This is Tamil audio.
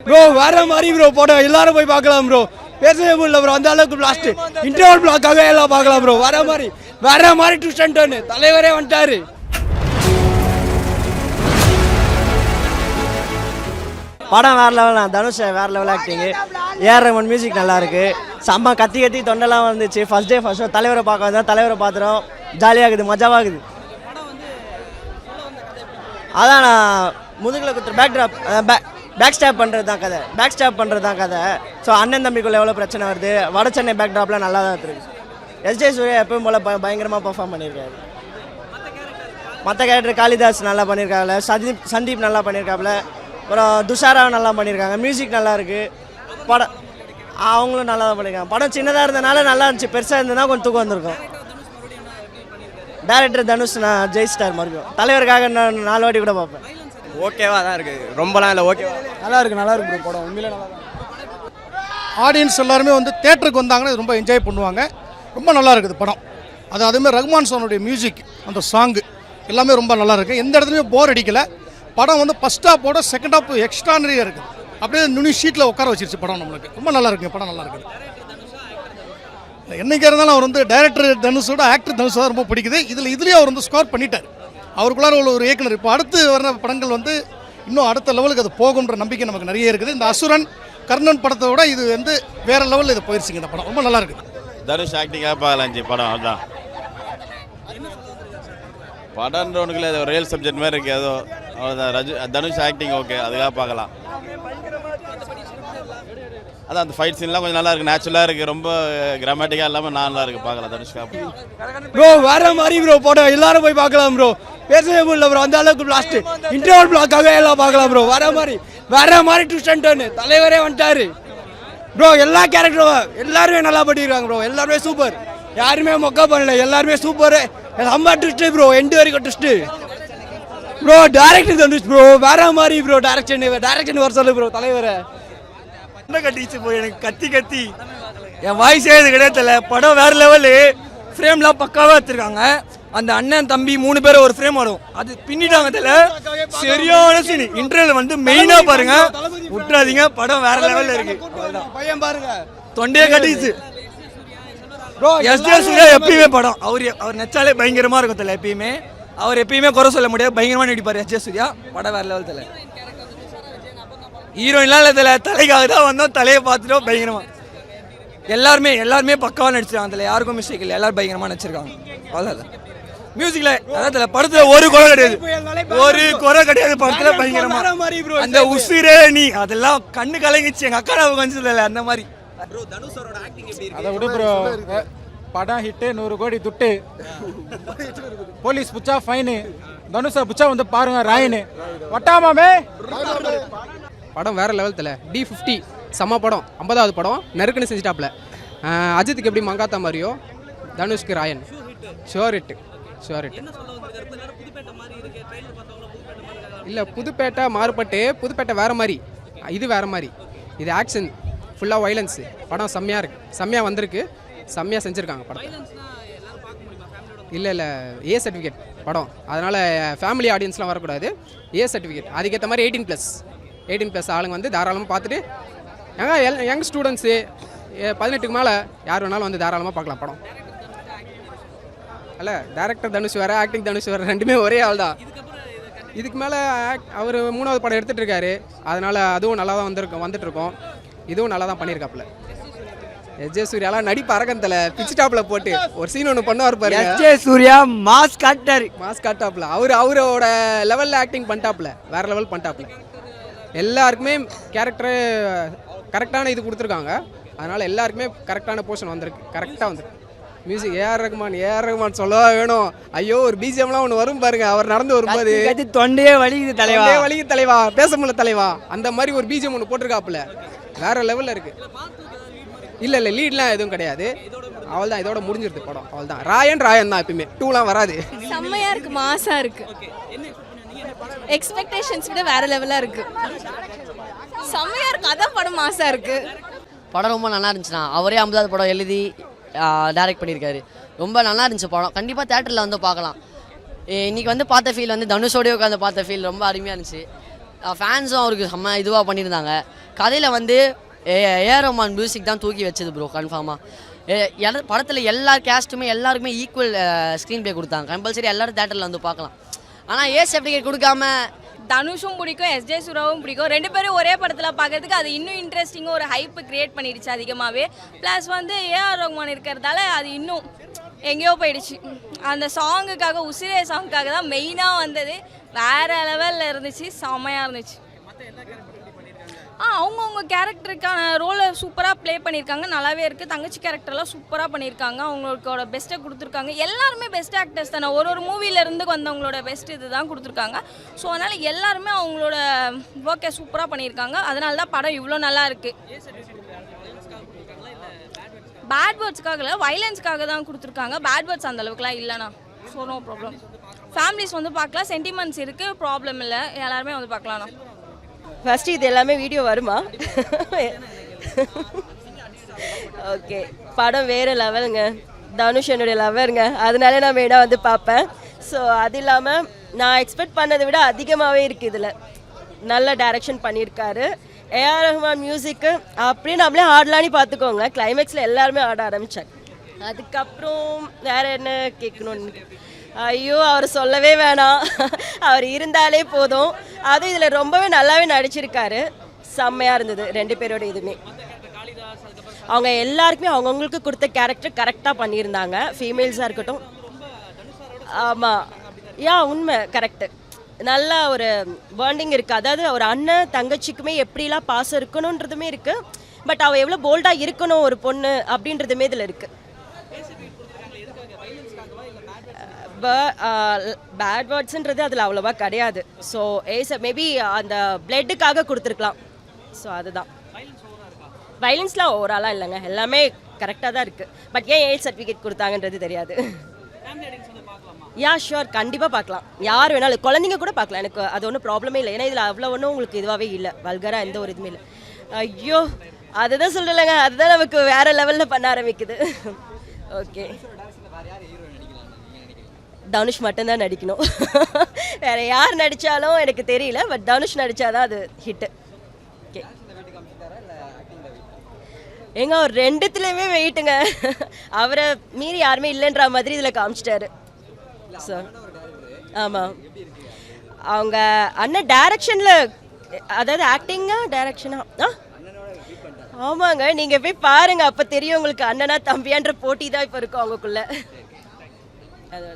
ப்ரோ வேற மாதிரி ப்ரோ படம் எல்லாரும் போய் பார்க்கலாம் ப்ரோ. பேசவே முடியல ப்ரோ, அந்த அளவுக்கு பிளாஸ்ட். இன்டர்வல் பிளாக்காக எல்லாம் பார்க்கலாம் ப்ரோ. வேற மாதிரி ட்விஸ்ட் அண்ட் டர்ன். தலைவரே வந்துட்டாரு. படம் வேறு லெவல். தனுஷ் வேறு level acting. AR Rahman music நல்லா இருக்கு. செம்ம கத்தி கத்தி தொண்டெல்லாம் வந்துச்சு. ஃபர்ஸ்ட் டே ஃபர்ஸ்ட் ஷோ தலைவரை பார்க்க வந்தோம். தலைவரை பார்த்துறோம். ஜாலியாகுது, மஜாவாகுது. அதான் நான் முதுகில் குத்துற பேக் ஸ்டாப் பண்ணுறது தான் கதை. ஸோ அண்ணன் தம்பிக்குள்ள எவ்வளோ பிரச்சனை வருது. வட சென்னை பேக் ட்ராப்லாம் நல்லா தான் இருக்குது. எஸ்ஜே சூர்யா எப்பவும் போல் பயங்கரமாக பர்ஃபார்ம் பண்ணியிருக்காரு. மற்ற கேரக்டர் காளிதாஸ் நல்லா பண்ணியிருக்காங்க. சந்தீப் நல்லா பண்ணியிருக்காப்புல. அப்புறம் துஷாரா நல்லா பண்ணியிருக்காங்க. மியூசிக் நல்லா இருக்குது. படம் அவங்களும் நல்லா தான் பண்ணியிருக்காங்க. படம் சின்னதாக இருந்தனால நல்லா இருந்துச்சு. பெருசாக இருந்ததுனா கொஞ்சம் தூக்கம் வந்திருக்கும். டேரக்டர் தனுஷ் நான் ஜெயிச்சிட்டார். மறுபடியும் தலைவருக்காக நான் 4 வாட்டி கூட பார்ப்பேன். ஓகேவா தான் இருக்குது. ரொம்பலாம் இல்லை, ஓகேவா நல்லா இருக்கு படம். உண்மையிலே நல்லா தான். ஆடியன்ஸ் எல்லாருமே வந்து தேட்டருக்கு வந்தாங்கன்னா ரொம்ப என்ஜாய் பண்ணுவாங்க. ரொம்ப நல்லா இருக்குது படம். அதேமாதிரி ரஹ்மான் சாருடைய மியூசிக், அந்த சாங்கு எல்லாமே ரொம்ப நல்லா இருக்குது. எந்த இடத்துலையும் போர் அடிக்கலை. படம் வந்து ஃபஸ்ட் ஹாப்போட செகண்ட் ஹாப் எக்ஸ்ட்ரானரியாக இருக்குது. அப்படியே நுனி ஷீட்டில் உட்கார வச்சிருச்சு படம். நம்மளுக்கு ரொம்ப நல்லா இருக்குங்க. படம் நல்லா இருக்குது. என்னைக்கு இருந்தாலும் அவர் வந்து டைரக்டர் தனுஷோட ஆக்டர் தனுஷ் தான் ரொம்ப பிடிக்குது. இதுலேயே அவர் வந்து ஸ்கோர் பண்ணிட்டார். அவருக்குள்ளார உள்ள ஒரு இயக்குனர். இப்போ அடுத்து வர படங்கள் வந்து இன்னும் அடுத்த லெவலுக்கு அது போகுன்ற நம்பிக்கை நமக்கு நிறைய இருக்குது. இந்த அசுரன் கர்ணன் படத்தை விட இது வந்து வேற லெவலில் இது போயிடுச்சுங்க. இந்த படம் ரொம்ப நல்லா இருக்குது. தனுஷ் ஆக்டிங்காக பார்க்கலாம் படம். அதுதான் படம்ன்றவனுக்குள்ள அது ஒரு ரியல் சப்ஜெக்ட் மாதிரி இருக்குது. ஏதோ அவ்வளோதான். தனுஷ் ஆக்டிங் ஓகே, அதுக்காக பார்க்கலாம். அதான் அந்த ஃபைட் சீன்லாம் கொஞ்சம் நல்லா இருக்குது. நேச்சுரலாக இருக்குது. ரொம்ப கிராமட்டிக்காக இல்லாமல் நல்லா இருக்குது. பார்க்கலாம் தனுஷ்காக. ப்ரோ வேற மாதிரி ப்ரோ படம் எல்லாரும் போய் பார்க்கலாம் ப்ரோ. பேசவே முடியல ப்ரோ, அந்த அளவுக்கு பிளாஸ்ட். இன்டர்வல் பிளாக்காக எல்லாம் பார்க்கலாம் ப்ரோ. வேற மாதிரி ட்விஸ்ட் அண்ட் டர்ன். தலைவரே வந்துட்டாரு ப்ரோ. எல்லா கேரக்டரும் எல்லாருமே நல்லா பண்ணிடுறாங்க ப்ரோ. எல்லாருமே சூப்பர். யாருமே மொக்கா பண்ணல. எல்லாருமே சூப்பர். செம்ம ட்விஸ்ட் ப்ரோ. எண்டு வரைக்கும் twist bro. Director Dhanush bro வேற மாதிரி ப்ரோ. டைரக்ஷன் வர சொல்லு ப்ரோ. தலைவரை என்ன கட்டிச்சு போய் எனக்கு கத்தி என் வாய்ஸே இது கிடையாது. படம் வேற லெவலு. ஃப்ரேம்லாம் பக்காவாக எடுத்துருக்காங்க. அந்த அண்ணன் தம்பி 3 பேர் ஒரு ஃப்ரேம் வரும். அது பின்னிட்டாங்க தெரியல. சரியான சீன். இன்டர்வல் வந்து மெயினாக பாருங்க, விட்டுறாதீங்க. படம் வேற லெவலில் இருக்கு. பையன் பாருங்க தொண்டையே கட்டிச்சு. எஸ்ஜே சூர்யா எப்பயுமே படம் அவர் நெச்சாலே பயங்கரமா இருக்கும் தெரியல. எப்பயுமே குறை சொல்ல முடியாது. பயங்கரமா நடிப்பார் எஸ்ஜே சூர்யா. படம் வேற லெவல் தெரியல. ஹீரோயின்லாம் இல்லை தெரியல. தலைக்காக தான் வந்தோம். தலையை பார்த்துட்டோம். பயங்கரமா எல்லாருமே பக்காவாக நடிச்சிருக்காங்க தெரியல. யாருக்கும் மிஸ்டேக் இல்லை. எல்லாரும் பயங்கரமா நடிச்சிருக்காங்க. அவ்வளோதான். மியூசிக்ல அதான் தெரியல. படத்துல ஒரு குறை கிடையாது. படத்துல பயங்கரமா அந்த உசிரே நீ அதெல்லாம் கண்ணு கலங்கிச்சு. எங்க அக்கா கொஞ்சம் இல்லை அந்த மாதிரி. அதை விட ப்ரோ, படம் ஹிட்டு, 100 கோடி துட்டு, போலீஸ் புச்சா ஃபைனு, தனுஷா புச்சா வந்து பாருங்க ராயின்னு வட்டாமாமே. படம் வேற லெவல் தல. D50 செம்ம படம். 50வது படம் நறுக்குன்னு செஞ்சுட்டாப்ல. அஜித்துக்கு எப்படி மங்காத்தா மாதிரியோ தனுஷ்க்கு ராயன். ஷோர் இட்டு இல்லை. புதுப்பேட்டை மாறுபட்டு புதுப்பேட்டை வேற மாதிரி, இது வேற மாதிரி. இது ஆக்ஷன் ஃபுல்லாக வைலன்ஸு. படம் செம்மையாக இருக்குது. செம்மையாக வந்திருக்கு. செம்மையாக செஞ்சுருக்காங்க படத்தை. இல்லை ஏ சர்டிஃபிகேட் படம். அதனால் ஃபேமிலி ஆடியன்ஸ்லாம் வரக்கூடாது. A certificate. அதுக்கேற்ற மாதிரி 18+ ஆளுங்க வந்து தாராளமாக பார்த்துட்டு, யங் ஸ்டூடெண்ட்ஸு 18க்கு மேலே யார் வேணாலும் வந்து தாராளமாக பார்க்கலாம் படம். அல்ல டைரக்டர் தனுஷ் வேறு, ஆக்டிங் தனுஷ் வேறு, ரெண்டுமே ஒரே ஆள் தான். இதுக்கு மேலே அவர் 3வது படம் எடுத்துகிட்டு இருக்காரு. அதனால் அதுவும் நல்லா தான் வந்துட்டுருக்கோம். இதுவும் நல்லா தான் பண்ணியிருக்காப்புல. எஸ்ஜே சூர்யாலாம் நடிப்பு அரகந்தல பிச்சுட்டாப்ல போட்டு ஒரு சீன் ஒன்று பண்ணுவார் பாரு. எஸ்ஜே சூர்யா மாஸ் காட்டாப்ல. அவரோட லெவலில் ஆக்டிங் பண்ணிட்டாப்ல. வேற லெவல் பண்ணிட்டாப்ல. எல்லாருக்குமே கேரக்டரு கரெக்டான இது கொடுத்துருக்காங்க. அதனால் எல்லாருக்குமே கரெக்டான போர்ஷன் வந்திருக்கு. கரெக்டாக வந்திருக்கு. மியூசிக் ஏஆர் ரஹ்மான் சொல்லவா வேணும். ஐயோ ஒரு பிஜிஎம்லாம் ஒன்று வரும் பாருங்க. அவர் நடந்து வரும்போது தொண்டையே வலிக்குது தலைவா, பேச முடியல தலைவா. அந்த மாதிரி ஒரு பிஜிஎம் ஒன்று போட்டிருக்காப்புல. வேற லெவலில் இருக்கு. இல்லை லீட்லாம் எதுவும் கிடையாது. அவள் தான் இதோட முடிஞ்சிருது படம். அவள் தான் ராயன் தான். எப்பயுமே 2லாம் வராது. செம்மையா இருக்கு. மாசா இருக்கு. எக்ஸ்பெக்டேஷன்ஸ் விட வேற லெவலா இருக்கு. செம்மையா இருக்கு. அதான் படம் மாசா இருக்கு. படம் ரொம்ப நல்லா இருந்துச்சுண்ணா. அவரே 50வது படம் எழுதி டைரக்ட் பண்ணியிருக்காரு. ரொம்ப நல்லா இருந்துச்சு படம். கண்டிப்பாக தேட்டரில் வந்து பார்க்கலாம். இன்றைக்கி வந்து பார்த்த ஃபீல் வந்து தனுஷோடய உட்காந்து பார்த்த ஃபீல் ரொம்ப அருமையாக இருந்துச்சு. ஃபேன்ஸும் அவருக்கு செம்ம இதுவாக பண்ணியிருந்தாங்க. கதையில் வந்து ஏஆர் ரஹ்மான் மியூசிக் தான் தூக்கி வச்சது ப்ரோ கன்ஃபார்மாக. படத்தில் எல்லா கேஸ்ட்டுமே எல்லாருக்குமே ஈக்குவல் ஸ்க்ரீன் ப்ளே கொடுத்தாங்க. கம்பல்சரி எல்லோரும் தேட்டரில் வந்து பார்க்கலாம். ஆனால் ஏ சர்டிஃபிகேட் கொடுக்காம தனுஷும் பிடிக்கும், எஸ்ஜே சூர்யாவும் பிடிக்கும். 2 பேரும் ஒரே படத்தில் பார்க்கறதுக்கு அது இன்னும் இன்ட்ரெஸ்டிங்காக ஒரு ஹைப்பு கிரியேட் பண்ணிடுச்சு அதிகமாகவே. ப்ளஸ் வந்து ஏஆர் ரஹ்மான் இருக்கிறதால அது இன்னும் எங்கேயோ போயிடுச்சு. அந்த சாங்குக்காக உசிரே சாங்குக்காக தான் மெயினாக வந்தது. வேறு லெவலில் இருந்துச்சு, செம்மையாக இருந்துச்சு. அவங்கவுங்க கேரக்டருக்கான ரோலை சூப்பராக ப்ளே பண்ணியிருக்காங்க, நல்லாவே இருக்குது. தங்கச்சி கேரக்டர்லாம் சூப்பராக பண்ணியிருக்காங்க, அவங்களோட பெஸ்ட்டை கொடுத்துருக்காங்க. எல்லாருமே பெஸ்ட் ஆக்டர்ஸ் தானே, ஒரு மூவிலேருந்து வந்தவங்களோட பெஸ்ட் இது தான் கொடுத்துருக்காங்க. ஸோ அதனால் எல்லாருமே அவங்களோட ஒர்க்கை சூப்பராக பண்ணியிருக்காங்க. அதனால தான் படம் இவ்வளோ நல்லா இருக்குது. பேட் வேர்ட்ஸ்க்காக இல்லை, வைலன்ஸ்க்காக தான் கொடுத்துருக்காங்க. பேட் வேர்ட்ஸ் அந்தளவுக்குலாம் இல்லைண்ணா. So no problem. ஃபேமிலிஸ் வந்து பார்க்கலாம், சென்டிமெண்ட்ஸ் இருக்குது, ப்ராப்ளம் இல்லை, எல்லாருமே வந்து பார்க்கலாம்ண்ணா. ஃபஸ்ட்டு இது எல்லாமே வீடியோ வருமா? ஓகே, படம் வேறு லெவலுங்க. தனுஷ் என்னுடைய லெவலுங்க, அதனால நான் மெயினாக வந்து பார்ப்பேன். ஸோ அது இல்லாமல் நான் எக்ஸ்பெக்ட் பண்ணதை விட அதிகமாகவே இருக்குது. இதில் நல்ல டைரக்ஷன் பண்ணியிருக்காரு. ஏஆர் ரஹ்மான் மியூசிக்கு அப்படியே நம்மளே ஆடலான்னு பார்த்துக்கோங்க. கிளைமேக்ஸில் எல்லாருமே ஆட ஆரம்பித்தாங்க. அதுக்கப்புறம் வேறு என்ன கேட்கணுன்னு, ஐயோ அவர் சொல்லவே வேணாம், அவர் இருந்தாலே போதும். அதுவும் இதில் ரொம்பவே நல்லாவே நடிச்சிருக்காரு, செம்மையாக இருந்தது 2 பேரோட இதுவுமே. அவங்க எல்லாருக்குமே அவங்கவுங்களுக்கு கொடுத்த கேரக்டர் கரெக்டாக பண்ணியிருந்தாங்க, ஃபீமேல்ஸாக இருக்கட்டும். ஆமாம், உண்மை, கரெக்டு. நல்ல ஒரு பாண்டிங் இருக்குது. அதாவது ஒரு அண்ணன் தங்கச்சிக்குமே எப்படிலாம் பாசம் இருக்கணுன்றதுமே இருக்குது. பட் அவள் எவ்வளோ போல்டாக இருக்கணும் ஒரு பொண்ணு அப்படின்றதுமே இதில் இருக்குது. பேட் வேர்ட்ஸுன்றது அதில் அவ்வளோவா கிடையாது. ஸோ மேபி அந்த பிளட்டுக்காக கொடுத்துருக்கலாம். ஸோ அதுதான். வைலன்ஸ்லாம் ஓவராலாக இல்லைங்க, எல்லாமே கரெக்டாக தான் இருக்குது. பட் ஏன் ஏ சர்டிஃபிகேட் கொடுத்தாங்கன்றது தெரியாது. ஷுவர், கண்டிப்பாக பார்க்கலாம். யார் வேணாலும், குழந்தைங்க கூட பார்க்கலாம், எனக்கு அது ஒன்றும் ப்ராப்ளமே இல்லை. ஏன்னா இதில் அவ்வளோ ஒன்றும் உங்களுக்கு இதுவாகவே இல்லை, வல்கராக எந்த ஒரு இதுவுமே இல்லை. ஐயோ, அதுதான் சொல்லலைங்க, அதுதான் நமக்கு வேறு லெவலில் பண்ண ஆரம்பிக்குது. ஓகே, தனுஷ் மட்டும்தான் நடிக்கணும். வேறு யார் நடித்தாலும் எனக்கு தெரியல, பட் தனுஷ் நடித்தாதான் அது ஹிட்டு. ஓகே, ஏங்க அவர் 2த்துலேயுமே வெயிட்டுங்க, அவரை மீறி யாருமே இல்லைன்ற மாதிரி இதில் காமிச்சிட்டாரு. ஸோ ஆமாம், அவங்க அண்ணன் டைரக்ஷனில், அதாவது ஆக்டிங்கா டைரக்ஷனா, ஆமாங்க, நீங்கள் போய் பாருங்கள், அப்போ தெரியும் உங்களுக்கு அண்ணனா தம்பியான்ற போட்டி தான் இப்போ இருக்கும் அவங்களுக்குள்ள. அது